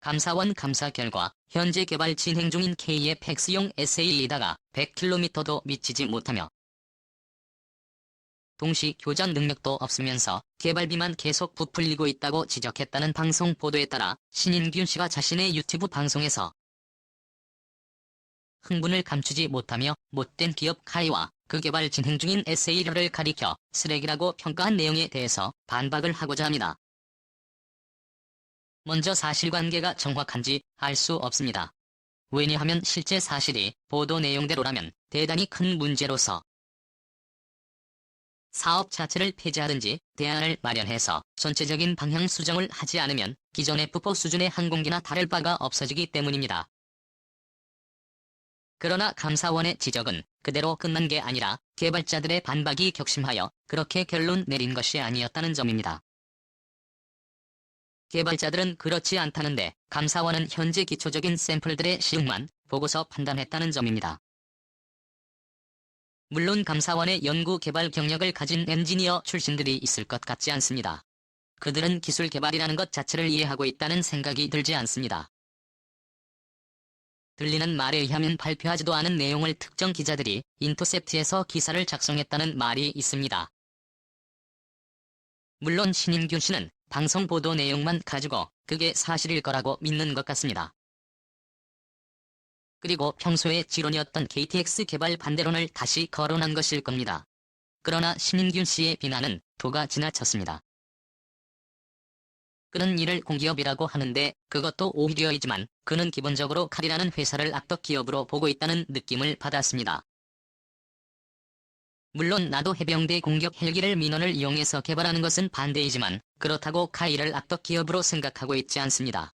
감사원 감사 결과 현재 개발 진행 중인 K의 팩스용 SA 리다가 100km도 미치지 못하며 동시 교전 능력도 없으면서 개발비만 계속 부풀리고 있다고 지적했다는 방송 보도에 따라 신인균 씨가 자신의 유튜브 방송에서 흥분을 감추지 못하며 못된 기업 카이와 그 개발 진행 중인 SA를 가리켜 쓰레기라고 평가한 내용에 대해서 반박을 하고자 합니다. 먼저 사실관계가 정확한지 알 수 없습니다. 왜냐하면 실제 사실이 보도 내용대로라면 대단히 큰 문제로서 사업 자체를 폐지하든지 대안을 마련해서 전체적인 방향 수정을 하지 않으면 기존 F4 수준의 항공기나 다를 바가 없어지기 때문입니다. 그러나 감사원의 지적은 그대로 끝난 게 아니라 개발자들의 반박이 격심하여 그렇게 결론 내린 것이 아니었다는 점입니다. 개발자들은 그렇지 않다는데 감사원은 현재 기초적인 샘플들의 시음만 보고서 판단했다는 점입니다. 물론 감사원의 연구 개발 경력을 가진 엔지니어 출신들이 있을 것 같지 않습니다. 그들은 기술 개발이라는 것 자체를 이해하고 있다는 생각이 들지 않습니다. 들리는 말에 의하면 발표하지도 않은 내용을 특정 기자들이 인터셉트에서 기사를 작성했다는 말이 있습니다. 물론 신인균 씨는 방송 보도 내용만 가지고 그게 사실일 거라고 믿는 것 같습니다. 그리고 평소의 지론이었던 KTX 개발 반대론을 다시 거론한 것일 겁니다. 그러나 신인균 씨의 비난은 도가 지나쳤습니다. 그는 이를 공기업이라고 하는데 그것도 오히려이지만 그는 기본적으로 칼이라는 회사를 악덕 기업으로 보고 있다는 느낌을 받았습니다. 물론 나도 해병대 공격 헬기를 민원을 이용해서 개발하는 것은 반대이지만 그렇다고 카이를 악덕 기업으로 생각하고 있지 않습니다.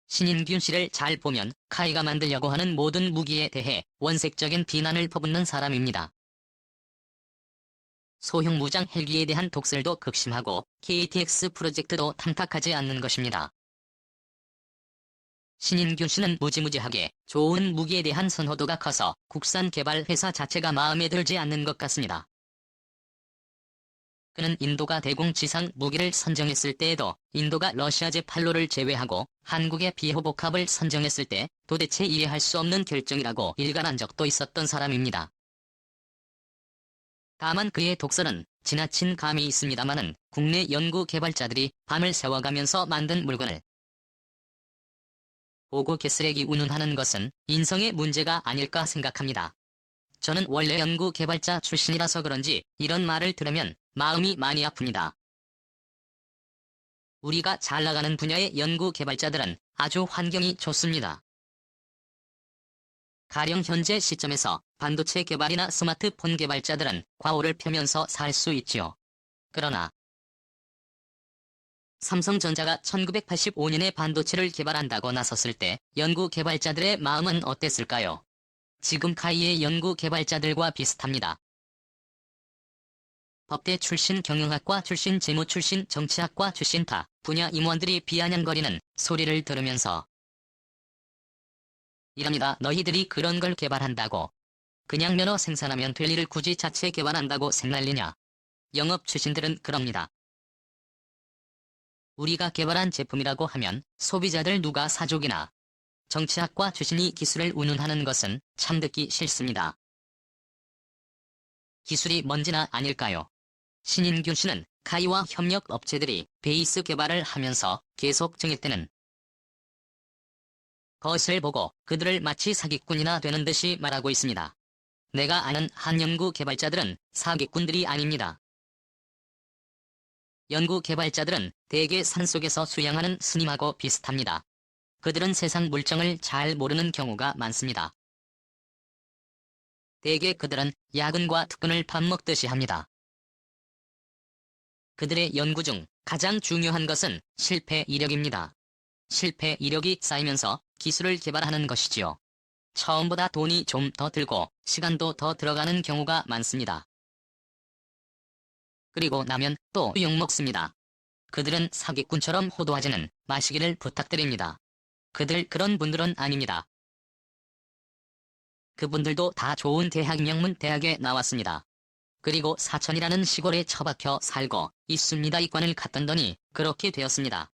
신인균 씨를 잘 보면 카이가 만들려고 하는 모든 무기에 대해 원색적인 비난을 퍼붓는 사람입니다. 소형 무장 헬기에 대한 독설도 극심하고 KTX 프로젝트도 탐탁하지 않는 것입니다. 신인균 씨는 무지무지하게 좋은 무기에 대한 선호도가 커서 국산 개발 회사 자체가 마음에 들지 않는 것 같습니다. 그는 인도가 대공지상 무기를 선정했을 때에도 인도가 러시아 제8로를 제외하고 한국의 비호복합을 선정했을 때 도대체 이해할 수 없는 결정이라고 일갈한 적도 있었던 사람입니다. 다만 그의 독설은 지나친 감이 있습니다마는 국내 연구 개발자들이 밤을 새워가면서 만든 물건을 보고 개쓰레기 운운하는 것은 인성의 문제가 아닐까 생각합니다. 저는 원래 연구 개발자 출신이라서 그런지 이런 말을 들으면 마음이 많이 아픕니다. 우리가 잘 나가는 분야의 연구 개발자들은 아주 환경이 좋습니다. 가령 현재 시점에서 반도체 개발이나 스마트폰 개발자들은 과오를 펴면서 살 수 있지요. 그러나 삼성전자가 1985년에 반도체를 개발한다고 나섰을 때 연구 개발자들의 마음은 어땠을까요? 지금 카이의 연구 개발자들과 비슷합니다. 법대 출신, 경영학과 출신, 재무 출신, 정치학과 출신 타 분야 임원들이 비아냥거리는 소리를 들으면서 이랍니다. 너희들이 그런 걸 개발한다고. 그냥 면허 생산하면 될 일을 굳이 자체 개발한다고 생난리냐. 영업 출신들은 그럽니다. 우리가 개발한 제품이라고 하면 소비자들 누가 사족이나. 정치학과 출신이 기술을 운운하는 것은 참 듣기 싫습니다. 기술이 뭔지나 아닐까요? 신인균 씨는 카이와 협력 업체들이 베이스 개발을 하면서 계속 증액되는 것을 보고 그들을 마치 사기꾼이나 되는 듯이 말하고 있습니다. 내가 아는 한 연구 개발자들은 사기꾼들이 아닙니다. 연구 개발자들은 대개 산속에서 수양하는 스님하고 비슷합니다. 그들은 세상 물정을 잘 모르는 경우가 많습니다. 대개 그들은 야근과 특근을 밥 먹듯이 합니다. 그들의 연구 중 가장 중요한 것은 실패 이력입니다. 실패 이력이 쌓이면서 기술을 개발하는 것이지요. 처음보다 돈이 좀 더 들고 시간도 더 들어가는 경우가 많습니다. 그리고 나면 또 욕먹습니다. 그들은 사기꾼처럼 호도하지는 마시기를 부탁드립니다. 그들 그런 분들은 아닙니다. 그분들도 다 좋은 대학 명문 대학에 나왔습니다. 그리고 사천이라는 시골에 처박혀 살고 있습니다. 이관을 갔던더니 그렇게 되었습니다.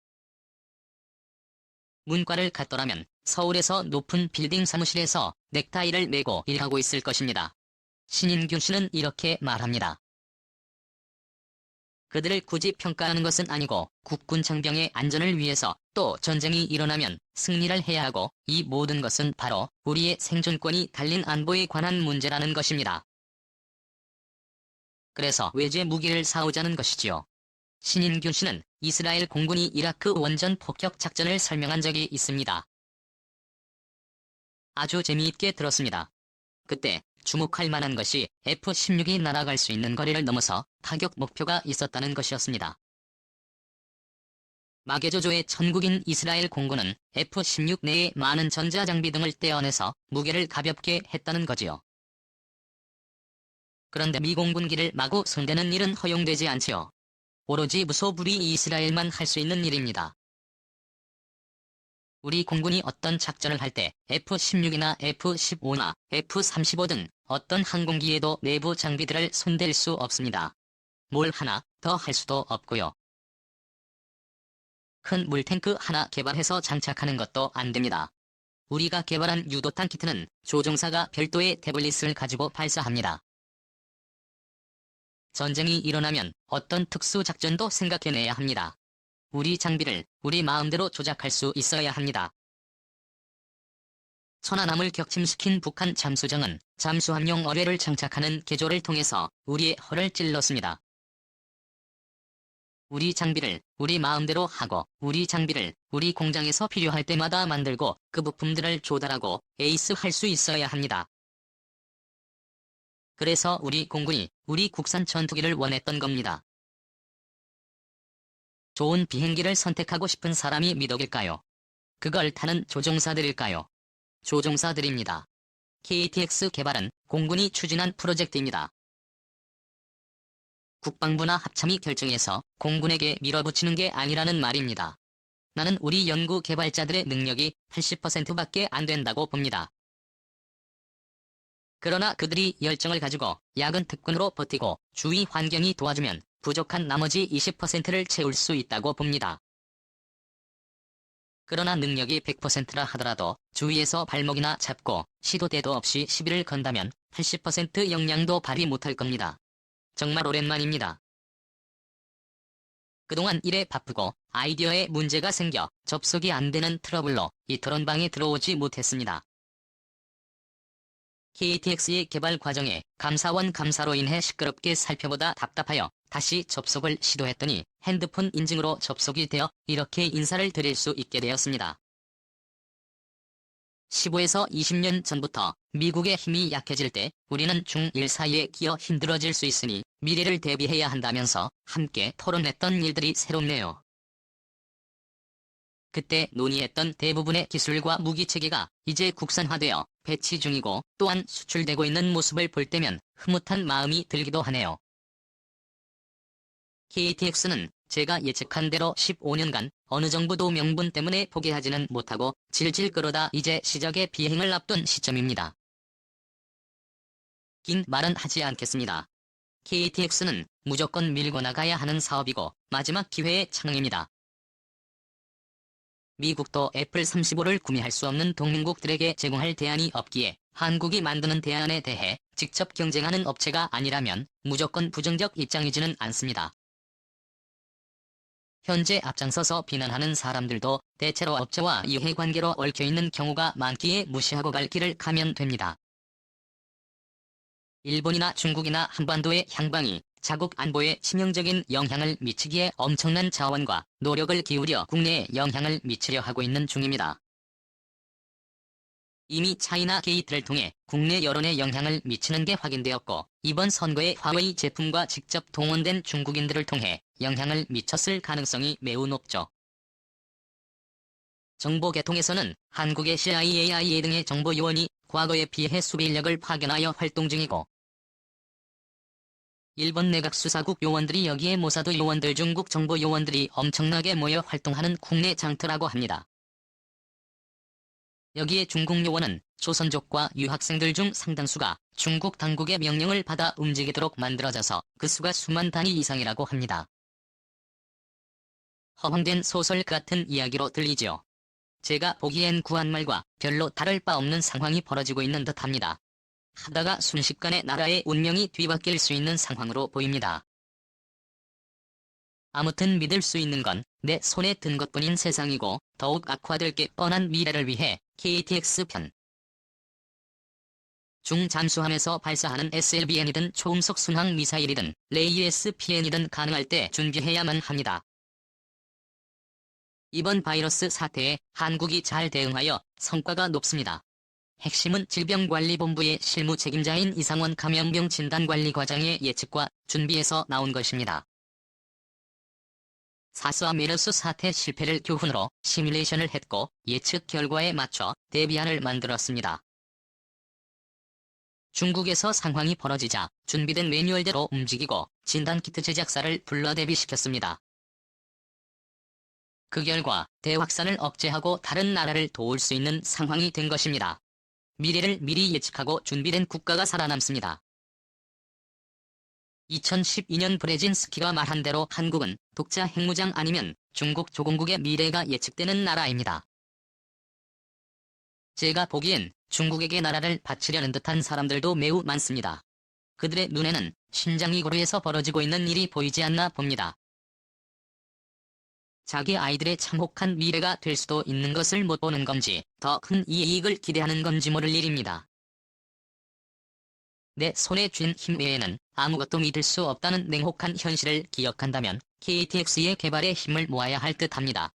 문과를 갔더라면 서울에서 높은 빌딩 사무실에서 넥타이를 메고 일하고 있을 것입니다. 신인균 씨는 이렇게 말합니다. 그들을 굳이 평가하는 것은 아니고 국군 장병의 안전을 위해서 또 전쟁이 일어나면 승리를 해야 하고 이 모든 것은 바로 우리의 생존권이 달린 안보에 관한 문제라는 것입니다. 그래서 외제 무기를 사오자는 것이지요. 신인균 씨는 이스라엘 공군이 이라크 원전 폭격 작전을 설명한 적이 있습니다. 아주 재미있게 들었습니다. 그때 주목할 만한 것이 F-16이 날아갈 수 있는 거리를 넘어서 타격 목표가 있었다는 것이었습니다. 마개조조의 천국인 이스라엘 공군은 F-16 내에 많은 전자장비 등을 떼어내서 무게를 가볍게 했다는 거지요. 그런데 미 공군기를 마구 손대는 일은 허용되지 않지요. 오로지 무소불위 이스라엘만 할 수 있는 일입니다. 우리 공군이 어떤 작전을 할 때 F-16이나 F-15나 F-35 등 어떤 항공기에도 내부 장비들을 손댈 수 없습니다. 뭘 하나 더 할 수도 없고요. 큰 물탱크 하나 개발해서 장착하는 것도 안 됩니다. 우리가 개발한 유도탄 키트는 조종사가 별도의 태블릿을 가지고 발사합니다. 전쟁이 일어나면 어떤 특수작전도 생각해내야 합니다. 우리 장비를 우리 마음대로 조작할 수 있어야 합니다. 천안함을 격침시킨 북한 잠수정은 잠수함용 어뢰를 장착하는 개조를 통해서 우리의 허를 찔렀습니다. 우리 장비를 우리 마음대로 하고 우리 장비를 우리 공장에서 필요할 때마다 만들고 그 부품들을 조달하고 에이스할 수 있어야 합니다. 그래서 우리 공군이 우리 국산 전투기를 원했던 겁니다. 좋은 비행기를 선택하고 싶은 사람이 미덕일까요? 그걸 타는 조종사들일까요? 조종사들입니다. KTX 개발은 공군이 추진한 프로젝트입니다. 국방부나 합참이 결정해서 공군에게 밀어붙이는 게 아니라는 말입니다. 나는 우리 연구 개발자들의 능력이 80%밖에 안 된다고 봅니다. 그러나 그들이 열정을 가지고 야근 특근으로 버티고 주위 환경이 도와주면 부족한 나머지 20%를 채울 수 있다고 봅니다. 그러나 능력이 100%라 하더라도 주위에서 발목이나 잡고 시도 때도 없이 시비를 건다면 80% 역량도 발휘 못할 겁니다. 정말 오랜만입니다. 그동안 일에 바쁘고 아이디어에 문제가 생겨 접속이 안 되는 트러블로 이 토론방에 들어오지 못했습니다. KTX의 개발 과정에 감사원 감사로 인해 시끄럽게 살펴보다 답답하여 다시 접속을 시도했더니 핸드폰 인증으로 접속이 되어 이렇게 인사를 드릴 수 있게 되었습니다. 15에서 20년 전부터 미국의 힘이 약해질 때 우리는 중1 사이에 끼어 힘들어질 수 있으니 미래를 대비해야 한다면서 함께 토론했던 일들이 새롭네요. 그때 논의했던 대부분의 기술과 무기체계가 이제 국산화되어 배치 중이고 또한 수출되고 있는 모습을 볼 때면 흐뭇한 마음이 들기도 하네요. KTX는 제가 예측한 대로 15년간 어느 정부도 명분 때문에 포기하지는 못하고 질질 끌어다 이제 시작의 비행을 앞둔 시점입니다. 긴 말은 하지 않겠습니다. KTX는 무조건 밀고 나가야 하는 사업이고 마지막 기회의 창입니다. 미국도 애플 35를 구매할 수 없는 동맹국들에게 제공할 대안이 없기에 한국이 만드는 대안에 대해 직접 경쟁하는 업체가 아니라면 무조건 부정적 입장이지는 않습니다. 현재 앞장서서 비난하는 사람들도 대체로 업체와 이해관계로 얽혀있는 경우가 많기에 무시하고 갈 길을 가면 됩니다. 일본이나 중국이나 한반도의 향방이 자국 안보에 치명적인 영향을 미치기에 엄청난 자원과 노력을 기울여 국내에 영향을 미치려 하고 있는 중입니다. 이미 차이나 게이트를 통해 국내 여론에 영향을 미치는 게 확인되었고 이번 선거에 화웨이 제품과 직접 동원된 중국인들을 통해 영향을 미쳤을 가능성이 매우 높죠. 정보계통에서는 한국의 CIA 등의 정보요원이 과거에 비해 수백 인력을 파견하여 활동 중이고 일본 내각 수사국 요원들이 여기에 모사드 요원들 중국 정보 요원들이 엄청나게 모여 활동하는 국내 장터라고 합니다. 여기에 중국 요원은 조선족과 유학생들 중 상당수가 중국 당국의 명령을 받아 움직이도록 만들어져서 그 수가 수만 단위 이상이라고 합니다. 허황된 소설 같은 이야기로 들리지요. 제가 보기엔 구한 말과 별로 다를 바 없는 상황이 벌어지고 있는 듯합니다. 하다가 순식간에 나라의 운명이 뒤바뀔 수 있는 상황으로 보입니다. 아무튼 믿을 수 있는 건 내 손에 든 것뿐인 세상이고 더욱 악화될 게 뻔한 미래를 위해 KTX 편 중잠수함에서 발사하는 SLBM이든 초음속 순항 미사일이든 레이SPN이든 가능할 때 준비해야만 합니다. 이번 바이러스 사태에 한국이 잘 대응하여 성과가 높습니다. 핵심은 질병관리본부의 실무 책임자인 이상원 감염병 진단관리과장의 예측과 준비에서 나온 것입니다. 사스와 메르스 사태 실패를 교훈으로 시뮬레이션을 했고 예측 결과에 맞춰 대비안을 만들었습니다. 중국에서 상황이 벌어지자 준비된 매뉴얼대로 움직이고 진단키트 제작사를 불러 대비시켰습니다. 그 결과 대확산을 억제하고 다른 나라를 도울 수 있는 상황이 된 것입니다. 미래를 미리 예측하고 준비된 국가가 살아남습니다. 2012년 브레진스키가 말한 대로 한국은 독자 핵무장 아니면 중국 조공국의 미래가 예측되는 나라입니다. 제가 보기엔 중국에게 나라를 바치려는 듯한 사람들도 매우 많습니다. 그들의 눈에는 신장이고르에서 벌어지고 있는 일이 보이지 않나 봅니다. 자기 아이들의 참혹한 미래가 될 수도 있는 것을 못 보는 건지 더 큰 이익을 기대하는 건지 모를 일입니다. 내 손에 쥔 힘 외에는 아무것도 믿을 수 없다는 냉혹한 현실을 기억한다면 KTX의 개발에 힘을 모아야 할 듯합니다.